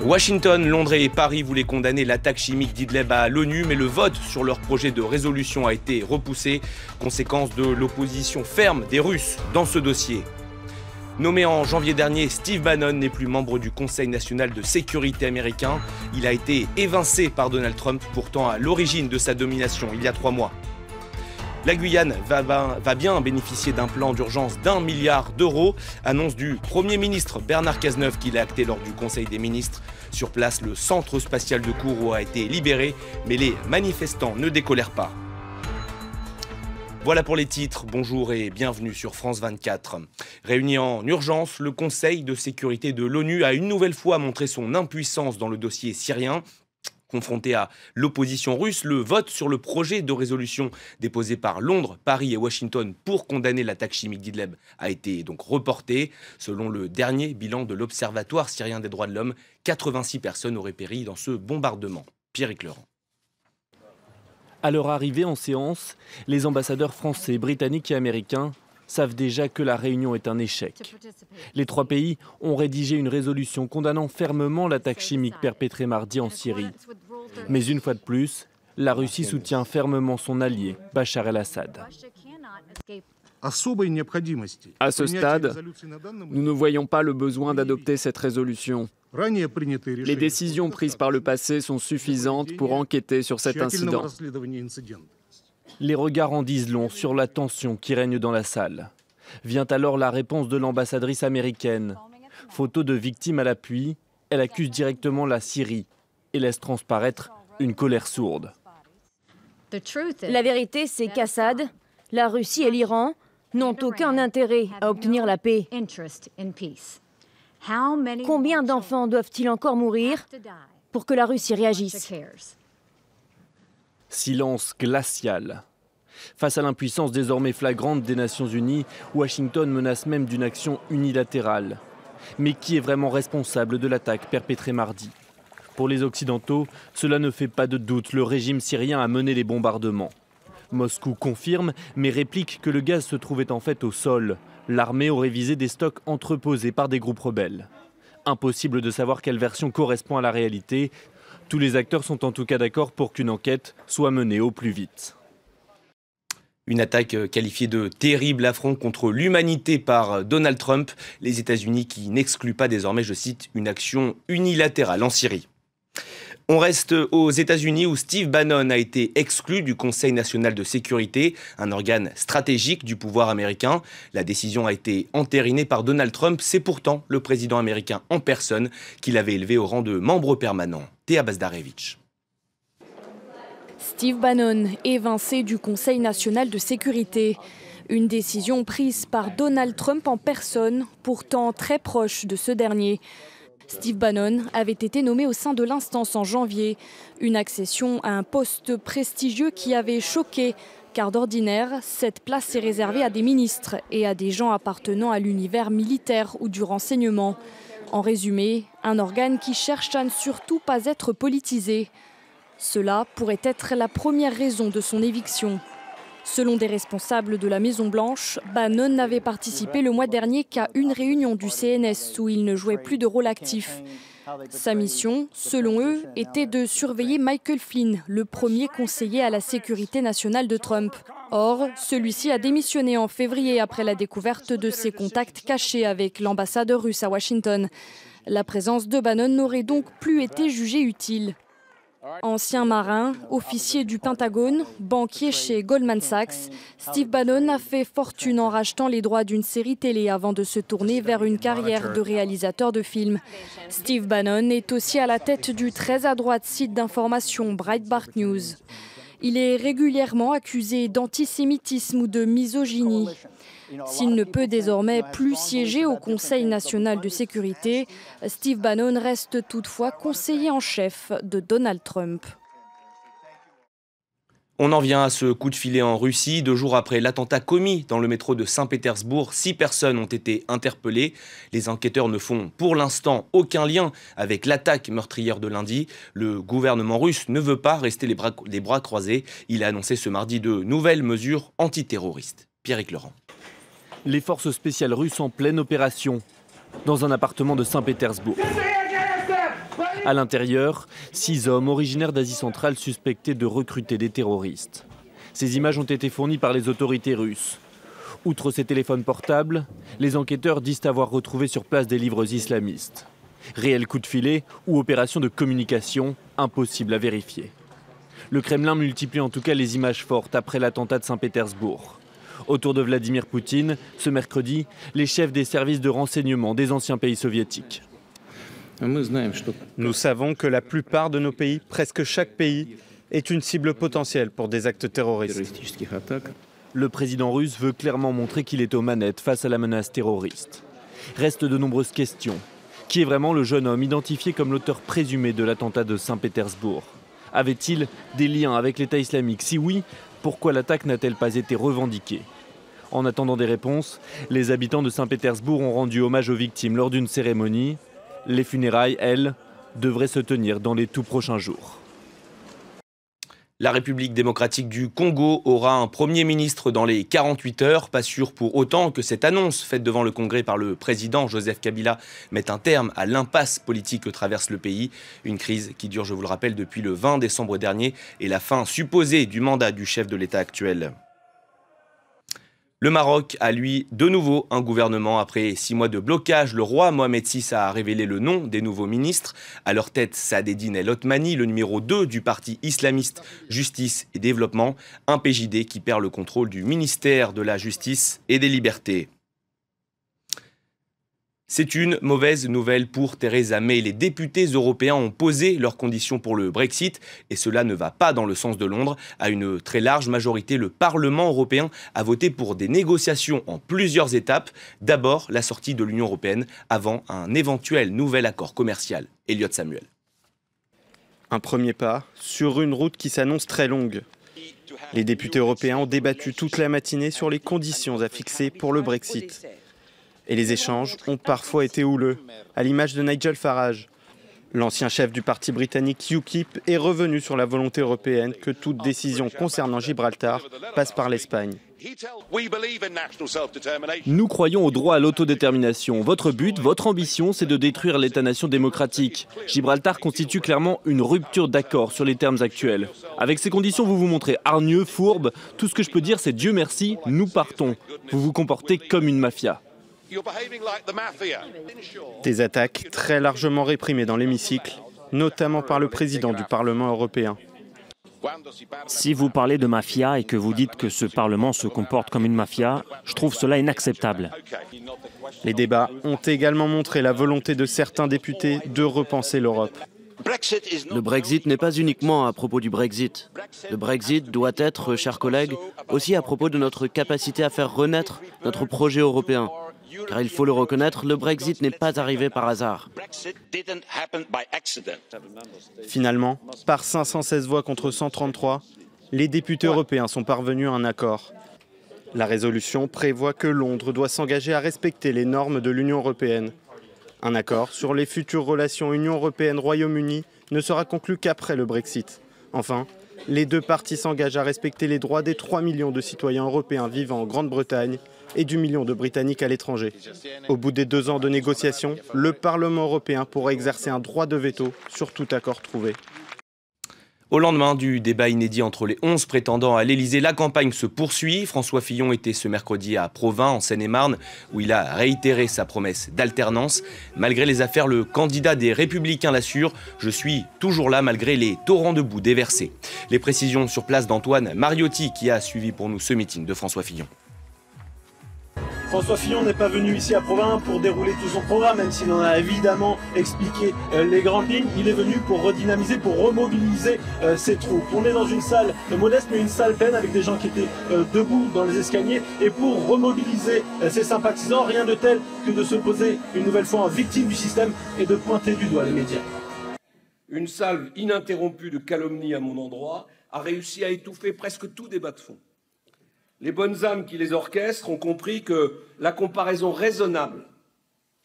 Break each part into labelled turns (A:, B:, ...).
A: Washington, Londres et Paris voulaient condamner l'attaque chimique d'Idlib à l'ONU, mais le vote sur leur projet de résolution a été repoussé, conséquence de l'opposition ferme des Russes dans ce dossier. Nommé en janvier dernier, Steve Bannon n'est plus membre du Conseil national de sécurité américain. Il a été évincé par Donald Trump, pourtant à l'origine de sa domination il y a 3 mois. La Guyane va bien bénéficier d'un plan d'urgence d'1 milliard d'euros. Annonce du Premier ministre Bernard Cazeneuve qui l'a acté lors du Conseil des ministres. Sur place, le centre spatial de Kourou a été libéré, mais les manifestants ne décolèrent pas. Voilà pour les titres, bonjour et bienvenue sur France 24. Réuni en urgence, le Conseil de sécurité de l'ONU a une nouvelle fois montré son impuissance dans le dossier syrien. Confronté à l'opposition russe, le vote sur le projet de résolution déposé par Londres, Paris et Washington pour condamner l'attaque chimique d'Idlib a été donc reporté. Selon le dernier bilan de l'Observatoire syrien des droits de l'homme, 86 personnes auraient péri dans ce bombardement. Pierrick Laurent.
B: À leur arrivée en séance, les ambassadeurs français, britanniques et américains savent déjà que la réunion est un échec. Les 3 pays ont rédigé une résolution condamnant fermement l'attaque chimique perpétrée mardi en Syrie. Mais une fois de plus, la Russie soutient fermement son allié, Bachar el-Assad.
C: À ce stade, nous ne voyons pas le besoin d'adopter cette résolution. Les décisions prises par le passé sont suffisantes pour enquêter sur cet incident.
B: Les regards en disent long sur la tension qui règne dans la salle. Vient alors la réponse de l'ambassadrice américaine. Photo de victimes à l'appui, elle accuse directement la Syrie et laisse transparaître une colère sourde.
D: La vérité, c'est qu'Assad, la Russie et l'Iran n'ont aucun intérêt à obtenir la paix. Combien d'enfants doivent-ils encore mourir pour que la Russie réagisse ?
B: Silence glacial. Face à l'impuissance désormais flagrante des Nations Unies, Washington menace même d'une action unilatérale. Mais qui est vraiment responsable de l'attaque perpétrée mardi ? Pour les Occidentaux, cela ne fait pas de doute, le régime syrien a mené les bombardements. Moscou confirme, mais réplique que le gaz se trouvait en fait au sol. L'armée aurait visé des stocks entreposés par des groupes rebelles. Impossible de savoir quelle version correspond à la réalité. Tous les acteurs sont en tout cas d'accord pour qu'une enquête soit menée au plus vite.
A: Une attaque qualifiée de terrible affront contre l'humanité par Donald Trump. Les États-Unis qui n'excluent pas désormais, je cite, une action unilatérale en Syrie. On reste aux États-Unis où Steve Bannon a été exclu du Conseil national de sécurité, un organe stratégique du pouvoir américain. La décision a été entérinée par Donald Trump. C'est pourtant le président américain en personne qui l'avait élevé au rang de membre permanent. Théa Bazdarevich.
E: Steve Bannon, évincé du Conseil national de sécurité. Une décision prise par Donald Trump en personne, pourtant très proche de ce dernier. Steve Bannon avait été nommé au sein de l'instance en janvier. Une accession à un poste prestigieux qui avait choqué, car d'ordinaire, cette place est réservée à des ministres et à des gens appartenant à l'univers militaire ou du renseignement. En résumé, un organe qui cherche à ne surtout pas être politisé. Cela pourrait être la première raison de son éviction. Selon des responsables de la Maison-Blanche, Bannon n'avait participé le mois dernier qu'à une réunion du CNS où il ne jouait plus de rôle actif. Sa mission, selon eux, était de surveiller Michael Flynn, le premier conseiller à la sécurité nationale de Trump. Or, celui-ci a démissionné en février après la découverte de ses contacts cachés avec l'ambassadeur russe à Washington. La présence de Bannon n'aurait donc plus été jugée utile. Ancien marin, officier du Pentagone, banquier chez Goldman Sachs, Steve Bannon a fait fortune en rachetant les droits d'une série télé avant de se tourner vers une carrière de réalisateur de films. Steve Bannon est aussi à la tête du très à droite site d'information Breitbart News. Il est régulièrement accusé d'antisémitisme ou de misogynie. S'il ne peut désormais plus siéger au Conseil national de sécurité, Steve Bannon reste toutefois conseiller en chef de Donald Trump.
A: On en vient à ce coup de filet en Russie. 2 jours après l'attentat commis dans le métro de Saint-Pétersbourg, 6 personnes ont été interpellées. Les enquêteurs ne font pour l'instant aucun lien avec l'attaque meurtrière de lundi. Le gouvernement russe ne veut pas rester les bras croisés. Il a annoncé ce mardi de nouvelles mesures antiterroristes. Pierrick Laurent.
B: Les forces spéciales russes en pleine opération dans un appartement de Saint-Pétersbourg. À l'intérieur, 6 hommes originaires d'Asie centrale suspectés de recruter des terroristes. Ces images ont été fournies par les autorités russes. Outre ces téléphones portables, les enquêteurs disent avoir retrouvé sur place des livres islamistes. Réel coup de filet ou opération de communication, impossible à vérifier. Le Kremlin multiplie en tout cas les images fortes après l'attentat de Saint-Pétersbourg. Autour de Vladimir Poutine, ce mercredi, les chefs des services de renseignement des anciens pays soviétiques.
F: Nous savons que la plupart de nos pays, presque chaque pays, est une cible potentielle pour des actes terroristes.
B: Le président russe veut clairement montrer qu'il est aux manettes face à la menace terroriste. Restent de nombreuses questions. Qui est vraiment le jeune homme identifié comme l'auteur présumé de l'attentat de Saint-Pétersbourg? Avait-il des liens avec l'État islamique? Si oui, pourquoi l'attaque n'a-t-elle pas été revendiquée? En attendant des réponses, les habitants de Saint-Pétersbourg ont rendu hommage aux victimes lors d'une cérémonie. Les funérailles, elles, devraient se tenir dans les tout prochains jours.
A: La République démocratique du Congo aura un Premier ministre dans les 48 heures. Pas sûr pour autant que cette annonce faite devant le Congrès par le président Joseph Kabila mette un terme à l'impasse politique que traverse le pays. Une crise qui dure, je vous le rappelle, depuis le 20 décembre dernier et la fin supposée du mandat du chef de l'État actuel. Le Maroc a, lui, de nouveau un gouvernement. Après 6 mois de blocage, le roi Mohamed VI a révélé le nom des nouveaux ministres. À leur tête, Saadedine El Othmani, le numéro 2 du parti islamiste Justice et Développement, un PJD qui perd le contrôle du ministère de la Justice et des Libertés. C'est une mauvaise nouvelle pour Theresa May. Les députés européens ont posé leurs conditions pour le Brexit et cela ne va pas dans le sens de Londres. À une très large majorité, le Parlement européen a voté pour des négociations en plusieurs étapes. D'abord, la sortie de l'Union européenne avant un éventuel nouvel accord commercial. Elliot Samuel.
F: Un premier pas sur une route qui s'annonce très longue. Les députés européens ont débattu toute la matinée sur les conditions à fixer pour le Brexit. Et les échanges ont parfois été houleux, à l'image de Nigel Farage. L'ancien chef du parti britannique UKIP est revenu sur la volonté européenne que toute décision concernant Gibraltar passe par l'Espagne.
B: Nous croyons au droit à l'autodétermination. Votre but, votre ambition, c'est de détruire l'État-nation démocratique. Gibraltar constitue clairement une rupture d'accord sur les termes actuels. Avec ces conditions, vous vous montrez hargneux, fourbe. Tout ce que je peux dire, c'est Dieu merci, nous partons. Vous vous comportez comme une mafia.
F: Des attaques très largement réprimées dans l'hémicycle, notamment par le président du Parlement européen.
G: Si vous parlez de mafia et que vous dites que ce Parlement se comporte comme une mafia, je trouve cela inacceptable.
F: Les débats ont également montré la volonté de certains députés de repenser l'Europe.
H: Le Brexit n'est pas uniquement à propos du Brexit. Le Brexit doit être, chers collègues, aussi à propos de notre capacité à faire renaître notre projet européen. Car il faut le reconnaître, le Brexit n'est pas arrivé par hasard.
F: Finalement, par 516 voix contre 133, les députés européens sont parvenus à un accord. La résolution prévoit que Londres doit s'engager à respecter les normes de l'Union européenne. Un accord sur les futures relations Union européenne-Royaume-Uni ne sera conclu qu'après le Brexit. Enfin, les deux parties s'engagent à respecter les droits des 3 millions de citoyens européens vivant en Grande-Bretagne et du million de Britanniques à l'étranger. Au bout des 2 ans de négociations, le Parlement européen pourra exercer un droit de veto sur tout accord trouvé.
A: Au lendemain du débat inédit entre les 11 prétendants à l'Élysée, la campagne se poursuit. François Fillon était ce mercredi à Provins, en Seine-et-Marne, où il a réitéré sa promesse d'alternance. Malgré les affaires, le candidat des Républicains l'assure, je suis toujours là malgré les torrents de boue déversés. Les précisions sur place d'Antoine Mariotti qui a suivi pour nous ce meeting de François Fillon.
I: François Fillon n'est pas venu ici à Provins pour dérouler tout son programme, même s'il en a évidemment expliqué les grandes lignes. Il est venu pour redynamiser, pour remobiliser ses troupes. On est dans une salle modeste, mais une salle pleine avec des gens qui étaient debout dans les escaliers. Et pour remobiliser ses sympathisants, rien de tel que de se poser une nouvelle fois en victime du système et de pointer du doigt les médias.
J: Une salve ininterrompue de calomnies à mon endroit a réussi à étouffer presque tout débat de fond. Les bonnes âmes qui les orchestrent ont compris que la comparaison raisonnable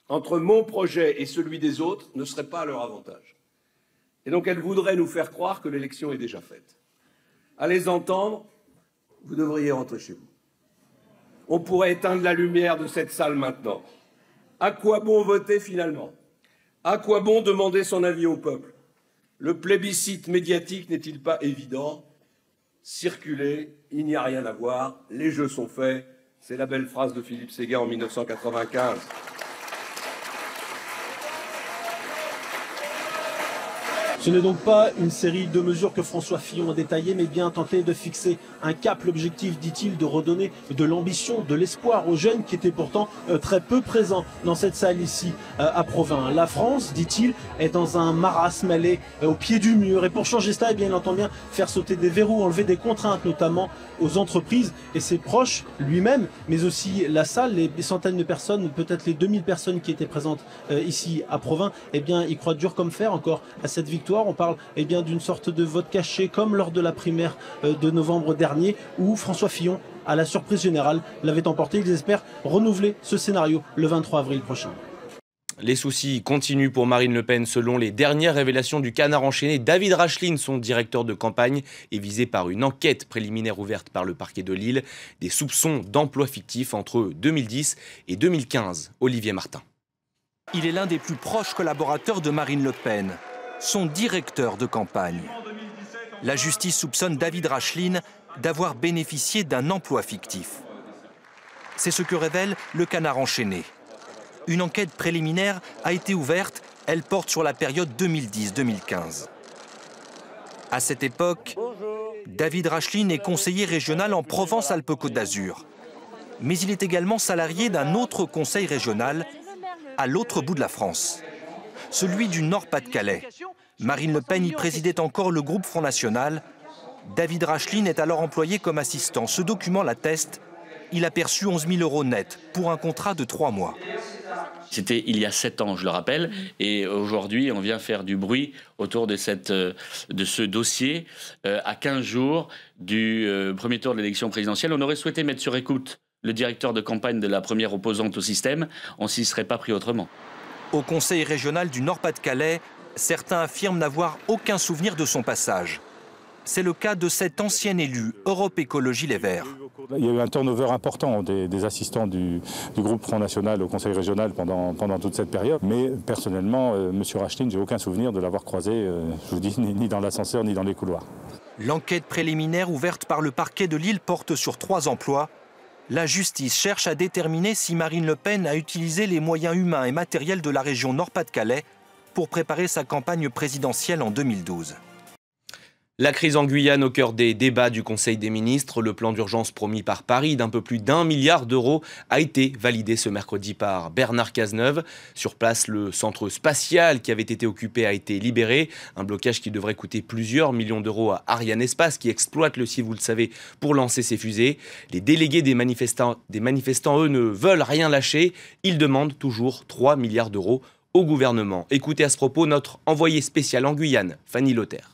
J: entre mon projet et celui des autres ne serait pas à leur avantage. Et donc elles voudraient nous faire croire que l'élection est déjà faite. À les entendre, vous devriez rentrer chez vous. On pourrait éteindre la lumière de cette salle maintenant. À quoi bon voter finalement ? À quoi bon demander son avis au peuple? Le plébiscite médiatique n'est-il pas évident? Circulez, il n'y a rien à voir, les jeux sont faits. C'est la belle phrase de Philippe Séguin en 1995.
I: Ce n'est donc pas une série de mesures que François Fillon a détaillées, mais bien tenter de fixer un cap. L'objectif, dit-il, de redonner de l'ambition, de l'espoir aux jeunes qui étaient pourtant très peu présents dans cette salle ici à Provins. La France, dit-il, est dans un marasme, elle est au pied du mur. Et pour changer cela, eh bien, il entend bien faire sauter des verrous, enlever des contraintes, notamment aux entreprises et ses proches, lui-même, mais aussi la salle, les centaines de personnes, peut-être les 2000 personnes qui étaient présentes ici à Provins, eh bien, ils croient dur comme fer encore à cette victoire. On parle eh bien d'une sorte de vote caché comme lors de la primaire de novembre dernier où François Fillon, à la surprise générale, l'avait emporté. Ils espèrent renouveler ce scénario le 23 avril prochain.
A: Les soucis continuent pour Marine Le Pen. Selon les dernières révélations du Canard enchaîné, David Racheline, son directeur de campagne, est visé par une enquête préliminaire ouverte par le parquet de Lille. Des soupçons d'emploi fictif entre 2010 et 2015. Olivier Martin.
K: Il est l'un des plus proches collaborateurs de Marine Le Pen, son directeur de campagne. La justice soupçonne David Racheline d'avoir bénéficié d'un emploi fictif. C'est ce que révèle le Canard enchaîné. Une enquête préliminaire a été ouverte, elle porte sur la période 2010-2015. À cette époque, David Racheline est conseiller régional en Provence-Alpes-Côte d'Azur. Mais il est également salarié d'un autre conseil régional à l'autre bout de la France, celui du Nord-Pas-de-Calais. Marine Le Pen y présidait encore le groupe Front National. David Racheline est alors employé comme assistant. Ce document l'atteste. Il a perçu 11 000 € net pour un contrat de 3 mois.
L: C'était il y a 7 ans, je le rappelle, et aujourd'hui, on vient faire du bruit autour de ce dossier à 15 jours du premier tour de l'élection présidentielle. On aurait souhaité mettre sur écoute le directeur de campagne de la première opposante au système. On ne s'y serait pas pris autrement.
K: Au conseil régional du Nord-Pas-de-Calais, certains affirment n'avoir aucun souvenir de son passage. C'est le cas de cet ancien élu, Europe Écologie Les Verts.
M: Il y a eu un turnover important des assistants du groupe Front National au Conseil régional pendant toute cette période. Mais personnellement, M. Racheline, j'ai aucun souvenir de l'avoir croisé, je vous dis, ni dans l'ascenseur ni dans les couloirs.
K: L'enquête préliminaire ouverte par le parquet de Lille porte sur 3 emplois. La justice cherche à déterminer si Marine Le Pen a utilisé les moyens humains et matériels de la région Nord-Pas-de-Calais pour préparer sa campagne présidentielle en 2012.
A: La crise en Guyane au cœur des débats du Conseil des ministres. Le plan d'urgence promis par Paris d'un peu plus d'1 milliard d'euros a été validé ce mercredi par Bernard Cazeneuve. Sur place, le centre spatial qui avait été occupé a été libéré. Un blocage qui devrait coûter plusieurs millions d'euros à Arianespace qui exploite le site, vous le savez, pour lancer ses fusées. Les délégués des manifestants, eux, ne veulent rien lâcher. Ils demandent toujours 3 milliards d'euros au gouvernement. Écoutez à ce propos notre envoyée spéciale en Guyane, Fanny Lothaire.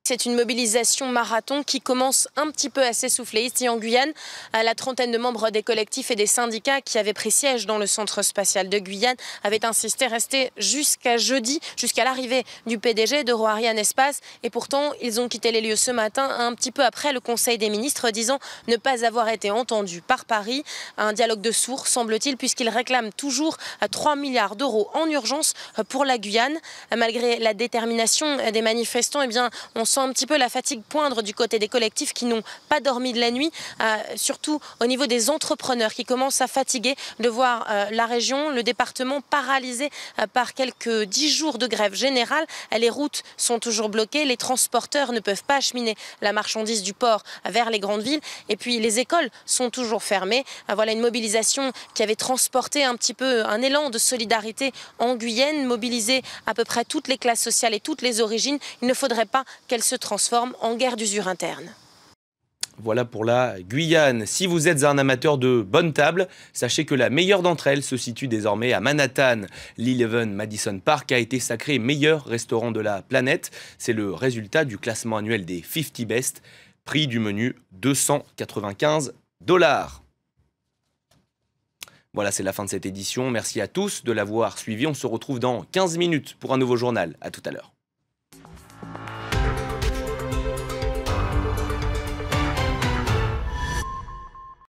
N: C'est une mobilisation marathon qui commence un petit peu à s'essouffler. Ici en Guyane, la trentaine de membres des collectifs et des syndicats qui avaient pris siège dans le centre spatial de Guyane avaient insisté à rester jusqu'à jeudi, jusqu'à l'arrivée du PDG d'EuroArianespace. Et pourtant, ils ont quitté les lieux ce matin, un petit peu après le Conseil des ministres, disant ne pas avoir été entendus par Paris. Un dialogue de sourds, semble-t-il, puisqu'ils réclament toujours 3 milliards d'euros en urgence pour la Guyane. Malgré la détermination des manifestants, eh bien, on sent un petit peu la fatigue poindre du côté des collectifs qui n'ont pas dormi de la nuit, surtout au niveau des entrepreneurs qui commencent à fatiguer de voir la région, le département paralysé par quelques 10 jours de grève générale. Les routes sont toujours bloquées, les transporteurs ne peuvent pas acheminer la marchandise du port vers les grandes villes et puis les écoles sont toujours fermées. Voilà une mobilisation qui avait transporté un petit peu un élan de solidarité en Guyane, mobiliser à peu près toutes les classes sociales et toutes les origines. Il ne faudrait pas qu'elle se transforme en guerre d'usure interne.
A: Voilà pour la Guyane. Si vous êtes un amateur de bonnes tables, sachez que la meilleure d'entre elles se situe désormais à Manhattan. L'Eleven Madison Park a été sacré meilleur restaurant de la planète. C'est le résultat du classement annuel des 50 Best. Prix du menu, $295. Voilà, c'est la fin de cette édition. Merci à tous de l'avoir suivi. On se retrouve dans 15 minutes pour un nouveau journal. À tout à l'heure.